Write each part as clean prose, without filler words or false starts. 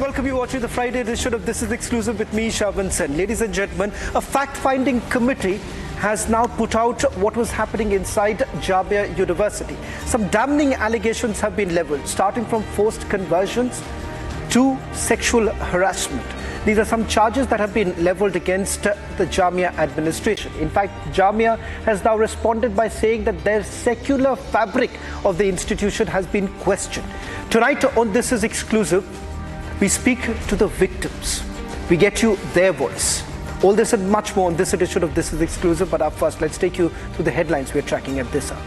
and welcome you watching the Friday edition of This Is Exclusive with me, Shaban Sen. Ladies and gentlemen, a fact-finding committee has now put out what was happening inside Jamia University. Some damning allegations have been leveled, starting from forced conversions to sexual harassment. These are some charges that have been leveled against the Jamia administration. In fact, Jamia has now responded by saying that their secular fabric of the institution has been questioned. Tonight on This Is Exclusive, we speak to the victims. We get you their voice. All this and much more on this edition of This Is Exclusive. But up first, let's take you through the headlines we're tracking at this hour.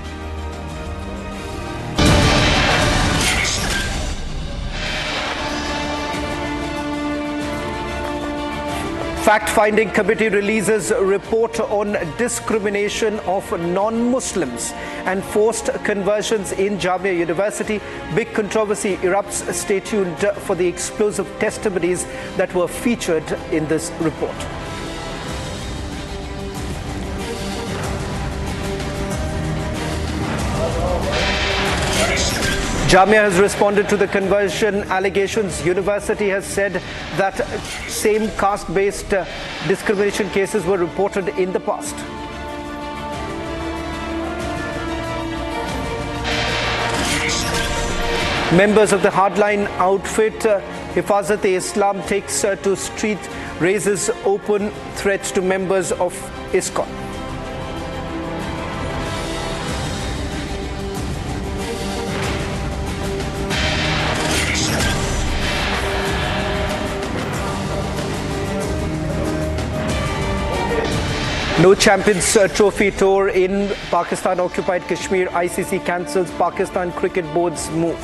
Fact-finding committee releases a report on discrimination of non-Muslims and forced conversions in Jamia University. Big controversy erupts. Stay tuned for the explosive testimonies that were featured in this report. Jamia has responded to the conversion allegations. University has said that same caste-based discrimination cases were reported in the past. Members of the hardline outfit Hifazat-e-Islam takes to street, raises open threats to members of ISKCON. No Champions Trophy tour in Pakistan-occupied Kashmir. ICC cancels Pakistan Cricket Board's move.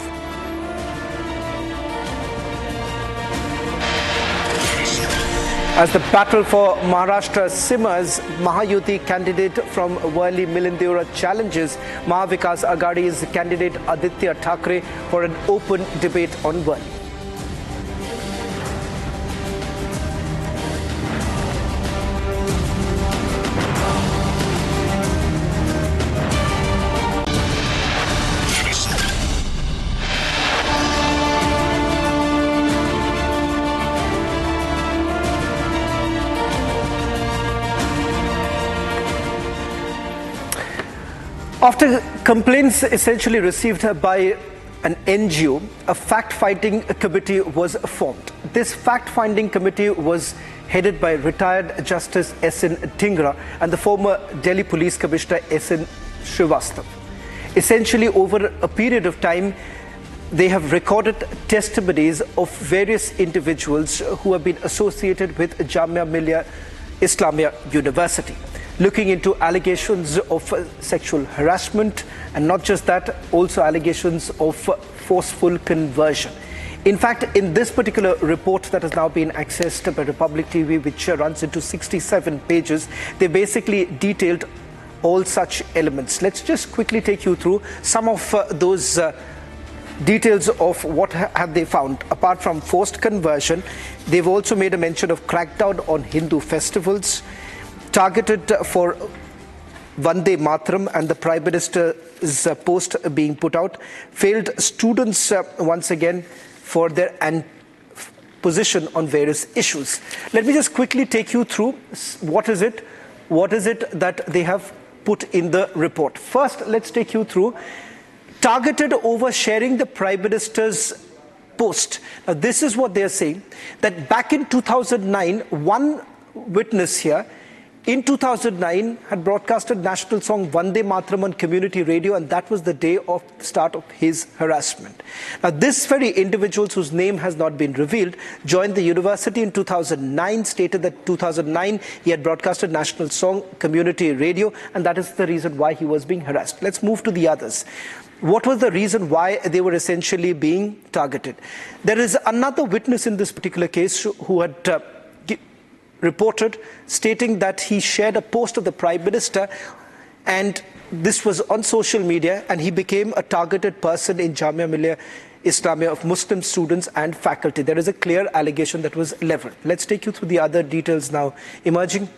As the battle for Maharashtra simmers, Mahayuti candidate from Worli Milindura challenges Mahavikas Aghadi's candidate Aditya Thackeray for an open debate on Worli. After complaints essentially received by an NGO, a fact-finding committee was formed. This fact-finding committee was headed by retired Justice S.N. Dhingra and the former Delhi Police Commissioner S.N. Srivastava. Essentially, over a period of time, they have recorded testimonies of various individuals who have been associated with Jamia Islamia University, looking into allegations of sexual harassment, and not just that, also allegations of forceful conversion. In fact, in this particular report that has now been accessed by Republic TV, which runs into 67 pages, they basically detailed all such elements. Let's just quickly take you through some of those details of what have they found. Apart from forced conversion, they've also made a mention of crackdown on Hindu festivals, targeted for Vande Mataram and the Prime Minister's post being put out, failed students once again for their position on various issues. Let me just quickly take you through what is it that they have put in the report. First, let's take you through targeted over sharing the Prime Minister's post. Now, this is what they're saying, that back in 2009, one witness here in 2009 had broadcasted national song Vande Mataram on community radio, and that was the day of the start of his harassment. Now, this very individual, whose name has not been revealed, joined the university in 2009, stated that 2009 he had broadcasted national song community radio, and that is the reason why he was being harassed. Let's move to the others. What was the reason why they were essentially being targeted? There is another witness in this particular case who had reported, stating that he shared a post of the Prime Minister, and this was on social media, and he became a targeted person in Jamia Islamia of Muslim students and faculty. There is a clear allegation that was leveled. Let's take you through the other details now emerging.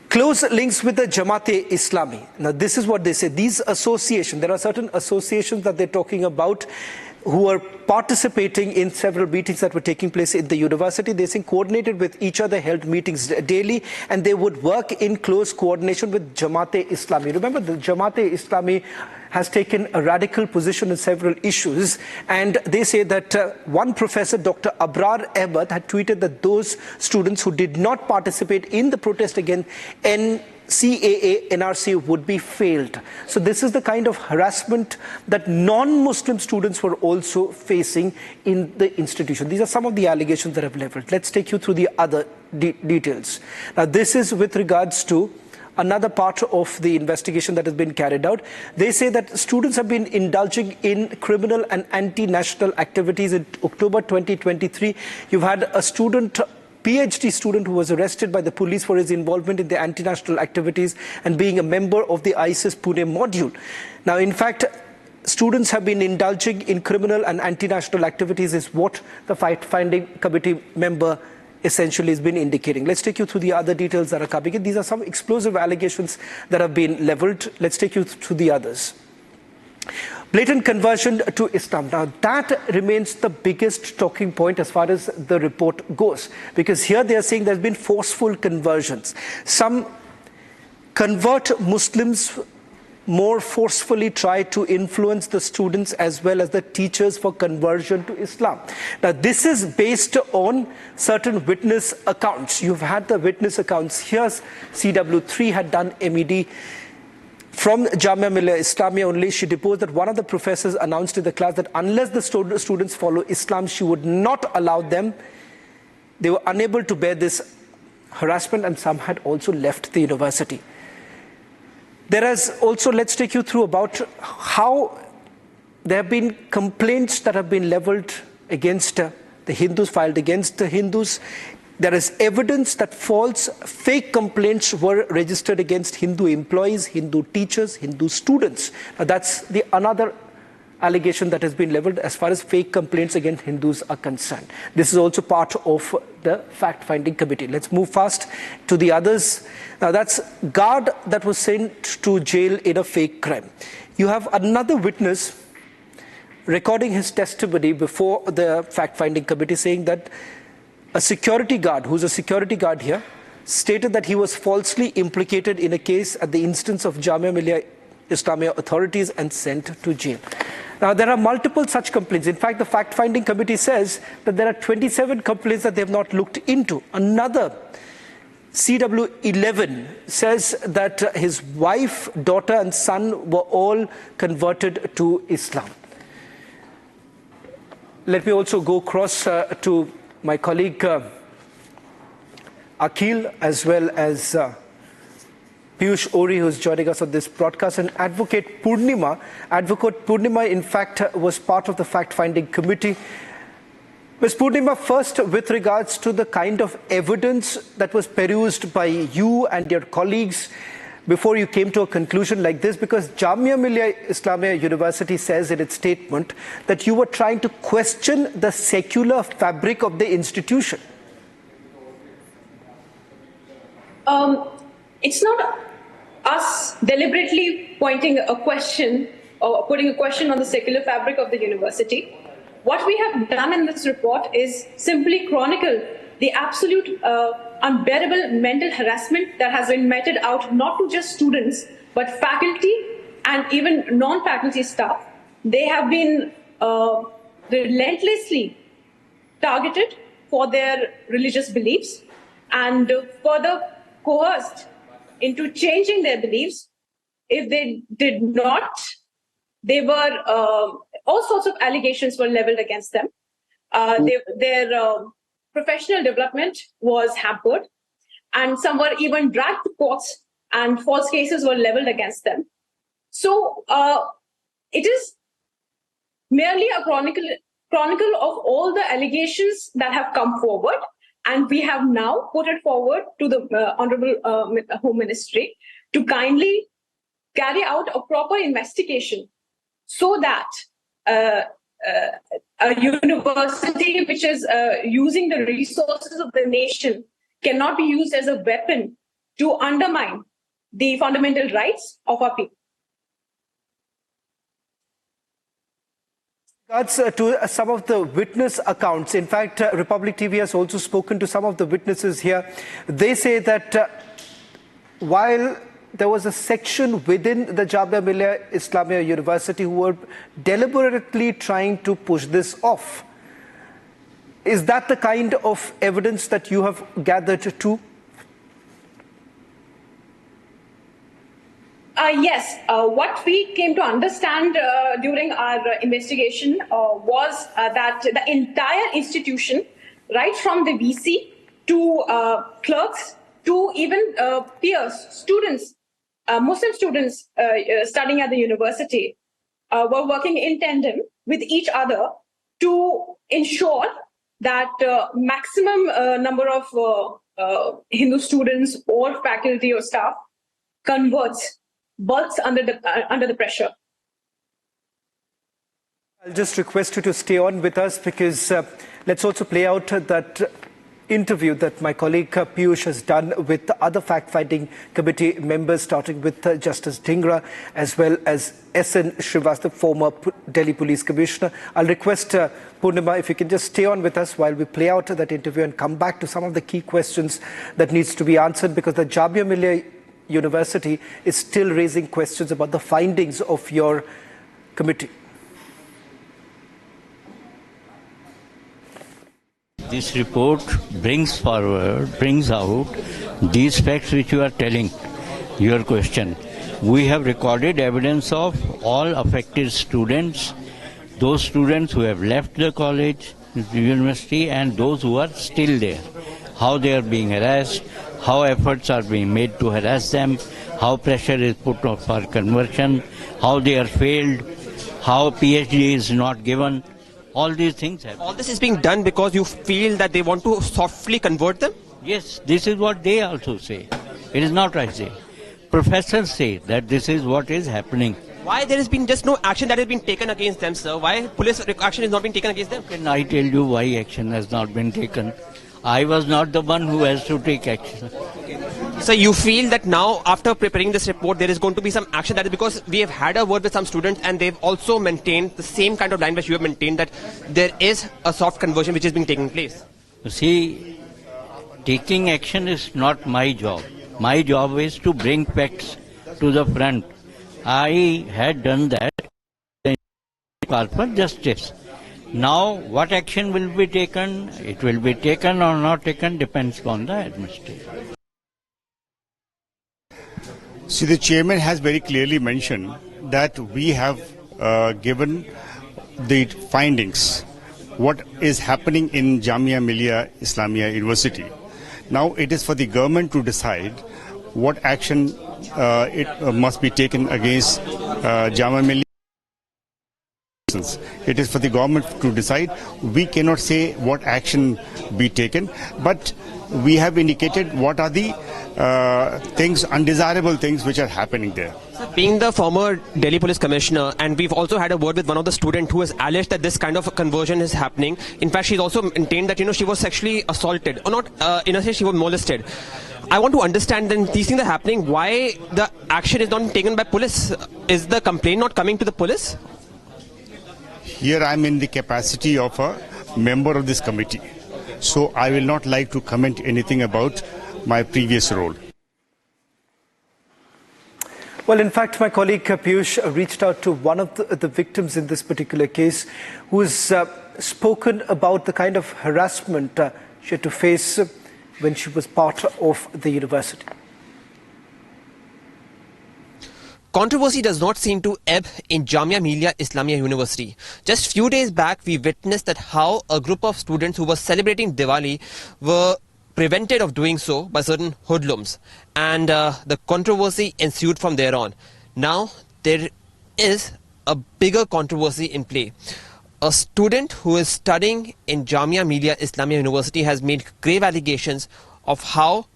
Close links with the Jamaat-e Islami. Now, this is what they say. These associations, there are certain associations that they're talking about who are participating in several meetings that were taking place in the university. They saying coordinated with each other, held meetings daily, and they would work in close coordination with Jamaat Islami. Remember, the Jamaat Islami has taken a radical position in several issues, and they say that one professor, Dr. Abrar Ahmed, had tweeted that those students who did not participate in the protest against CAA, NRC would be failed. So this is the kind of harassment that non-Muslim students were also facing in the institution. These are some of the allegations that have leveled. Let's take you through the other details. Now, this is with regards to another part of the investigation that has been carried out. They say that students have been indulging in criminal and anti-national activities. In October 2023, you've had a student, PhD student, who was arrested by the police for his involvement in the anti-national activities and being a member of the ISIS Pune module. Now, in fact, students have been indulging in criminal and anti-national activities is what the fact-finding committee member essentially has been indicating. Let's take you through the other details that are coming in. These are some explosive allegations that have been leveled. Let's take you through the others. Blatant conversion to Islam. Now, that remains the biggest talking point as far as the report goes, because here they are saying there's been forceful conversions. Some convert Muslims more forcefully try to influence the students as well as the teachers for conversion to Islam. Now, this is based on certain witness accounts. You've had the witness accounts. Here's CW3 had done MED. From Jamia Islamia only, she deposed that one of the professors announced in the class that unless the students follow Islam, she would not allow them. They were unable to bear this harassment, and some had also left the university. There is also, let's take you through about how there have been complaints that have been leveled against the Hindus, filed against the Hindus. There is evidence that false, fake complaints were registered against Hindu employees, Hindu teachers, Hindu students. Now, that's another allegation that has been leveled as far as fake complaints against Hindus are concerned. This is also part of the fact-finding committee. Let's move fast to the others. Now, that's guard that was sent to jail in a fake crime. You have another witness recording his testimony before the fact-finding committee saying that a security guard, who's a security guard here, stated that he was falsely implicated in a case at the instance of Jamia Islamia authorities and sent to jail. Now, there are multiple such complaints. In fact, the fact-finding committee says that there are 27 complaints that they have not looked into. Another, CW11, says that his wife, daughter and son were all converted to Islam. Let me also go across to my colleague Akhil, as well as Piyush Ori, who is joining us on this broadcast, and Advocate Poornima. Advocate Poornima, in fact, was part of the fact-finding committee. Ms. Poornima, first, with regards to the kind of evidence that was perused by you and your colleagues before you came to a conclusion like this, because Jamia Islamia University says in its statement that you were trying to question the secular fabric of the institution. It's not us deliberately pointing a question or putting a question on the secular fabric of the university. What we have done in this report is simply chronicle the absolute unbearable mental harassment that has been meted out not to just students, but faculty and even non-faculty staff. They have been relentlessly targeted for their religious beliefs and further coerced into changing their beliefs. If they did not, they were, all sorts of allegations were leveled against them. Their professional development was hampered, and some were even dragged to courts, and false cases were leveled against them. So it is merely a chronicle of all the allegations that have come forward, and we have now put it forward to the Honorable Home Ministry to kindly carry out a proper investigation so that a university which is using the resources of the nation cannot be used as a weapon to undermine the fundamental rights of our people. regards to some of the witness accounts, in fact, Republic TV has also spoken to some of the witnesses here. They say that while there was a section within the Jamia Islamia University who were deliberately trying to push this off. Is that the kind of evidence that you have gathered too? Yes, what we came to understand during our investigation was that the entire institution, right from the VC to clerks to even peers, students, Muslim students studying at the university, were working in tandem with each other to ensure that maximum number of Hindu students or faculty or staff converts, bulks under the pressure. I'll just request you to stay on with us because let's also play out that interview that my colleague Piyush has done with other fact-finding committee members, starting with Justice Dhingra as well as S.N. Srivastava, former Delhi Police Commissioner. I'll request Poornima, if you can just stay on with us while we play out that interview and come back to some of the key questions that needs to be answered, because the Jamia Millia University is still raising questions about the findings of your committee. This report brings out these facts which you are telling, your question. We have recorded evidence of all affected students, those students who have left the college, the university, and those who are still there. How they are being harassed, how efforts are being made to harass them, how pressure is put on for conversion, how they are failed, how PhD is not given. All these things happen. All this is being done because you feel that they want to softly convert them? Yes, this is what they also say. It is not I say. Professors say that this is what is happening. Why there has been just no action that has been taken against them, sir? Why police action is not being taken against them? Can I tell you why action has not been taken? I was not the one who has to take action. So you feel that now, after preparing this report, there is going to be some action? That is because we have had a word with some students and they've also maintained the same kind of line which you have maintained, that there is a soft conversion which is being taken place. You see, taking action is not my job. My job is to bring facts to the front. I had done that for justice. Now, what action will be taken? It will be taken or not taken depends on the administration. See, the chairman has very clearly mentioned that we have given the findings, what is happening in Jamia Millia Islamia University. Now it is for the government to decide what action must be taken against Jamia Millia. It is for the government to decide. We cannot say what action be taken, but we have indicated what are the things, undesirable things which are happening there. Being the former Delhi Police Commissioner, and we've also had a word with one of the students who has alleged that this kind of a conversion is happening. In fact, she's also maintained that, she was sexually assaulted, or not, in a sense, she was molested. I want to understand, then, these things are happening, why the action is not taken by police? Is the complaint not coming to the police? Here I am in the capacity of a member of this committee, so I will not like to comment anything about my previous role. Well, in fact, my colleague Piyush reached out to one of the victims in this particular case, who has spoken about the kind of harassment she had to face when she was part of the university. Controversy does not seem to ebb in Jamia Millia Islamia University. Just few days back, we witnessed that how a group of students who were celebrating Diwali were prevented of doing so by certain hoodlums, and the controversy ensued from there on. Now there is a bigger controversy in play. A student who is studying in Jamia Millia Islamia University has made grave allegations of how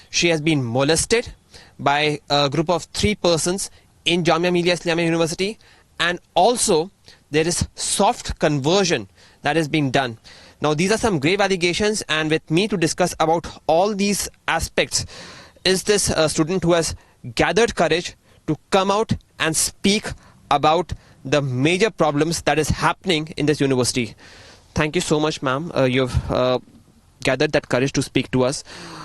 she has been molested by a group of 3 persons in Jamia Millia Islamia University, and also there is soft conversion that is being done. Now these are some grave allegations, and with me to discuss about all these aspects is this student who has gathered courage to come out and speak about the major problems that is happening in this university. Thank you so much, ma'am. You've gathered that courage to speak to us.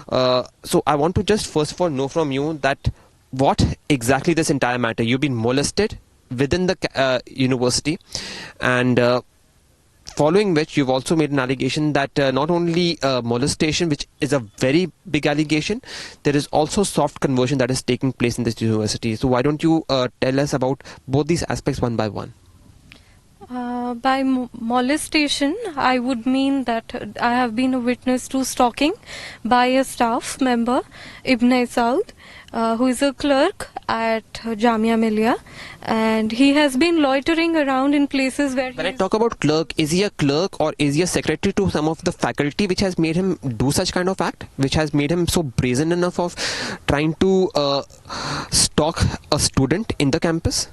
So I want to just first of all know from you that what exactly this entire matter. You've been molested within the university, and following which you've also made an allegation that not only molestation, which is a very big allegation, there is also soft conversion that is taking place in this university. So why don't you tell us about both these aspects one by one? By molestation, I would mean that I have been a witness to stalking by a staff member, Ibn Saud, who is a clerk at Jamia Millia, and he has been loitering around in places where... When I talk about clerk, is he a clerk or is he a secretary to some of the faculty which has made him do such kind of act, which has made him so brazen enough of trying to stalk a student in the campus?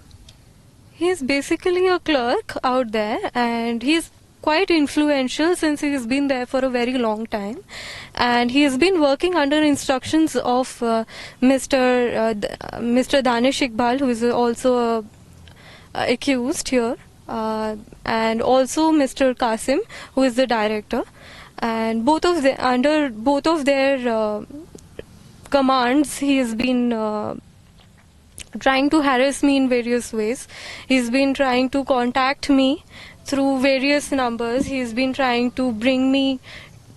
He's basically a clerk out there, and he's quite influential since he has been there for a very long time, and he has been working under instructions of Mr. Danish Iqbal, who is also accused here, and also Mr. Qasim, who is the director, and under both of their commands, he has been trying to harass me in various ways. He's been trying to contact me through various numbers. He's been trying to bring me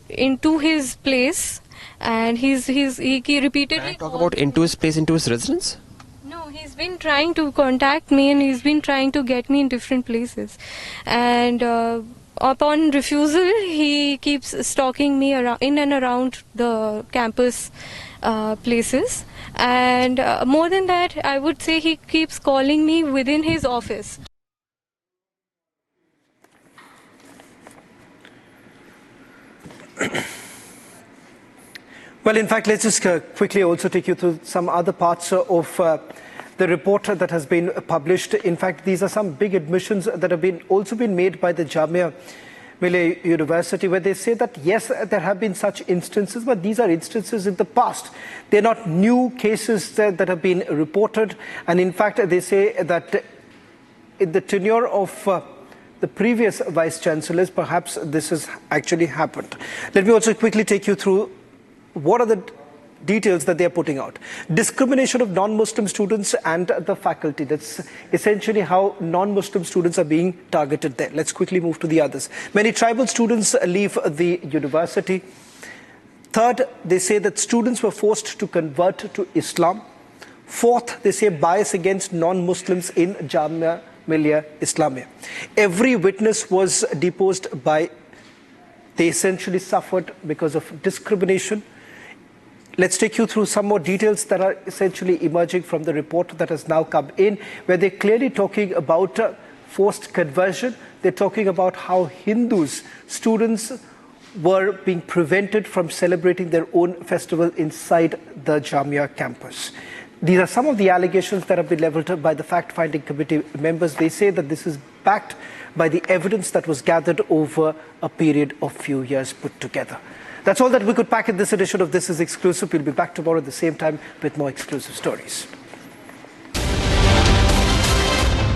into his place, and he repeatedly... Can I talk about into his place, into his residence? No, he's been trying to contact me, and he's been trying to get me in different places. And upon refusal, he keeps stalking me around, in and around the campus places. And more than that, I would say he keeps calling me within his office. Well, in fact, let's just quickly also take you through some other parts of the report that has been published. In fact, these are some big admissions that have also been made by the Jamia Islamia University, where they say that yes, there have been such instances, but these are instances in the past. They're not new cases that have been reported. And in fact, they say that in the tenure of the previous vice chancellors, perhaps this has actually happened. Let me also quickly take you through what are the details that they are putting out. Discrimination of non-Muslim students and the faculty. That's essentially how non-Muslim students are being targeted there. Let's quickly move to the others. Many tribal students leave the university. Third, they say that students were forced to convert to Islam. Fourth, they say bias against non-Muslims in Jamia Millia Islamia. Every witness was deposed they essentially suffered because of discrimination. Let's take you through some more details that are essentially emerging from the report that has now come in, where they're clearly talking about forced conversion. They're talking about how Hindus, students, were being prevented from celebrating their own festival inside the Jamia campus. These are some of the allegations that have been leveled by the fact-finding committee members. They say that this is backed by the evidence that was gathered over a period of few years put together. That's all that we could pack in this edition of This Is Exclusive. We'll be back tomorrow at the same time with more exclusive stories.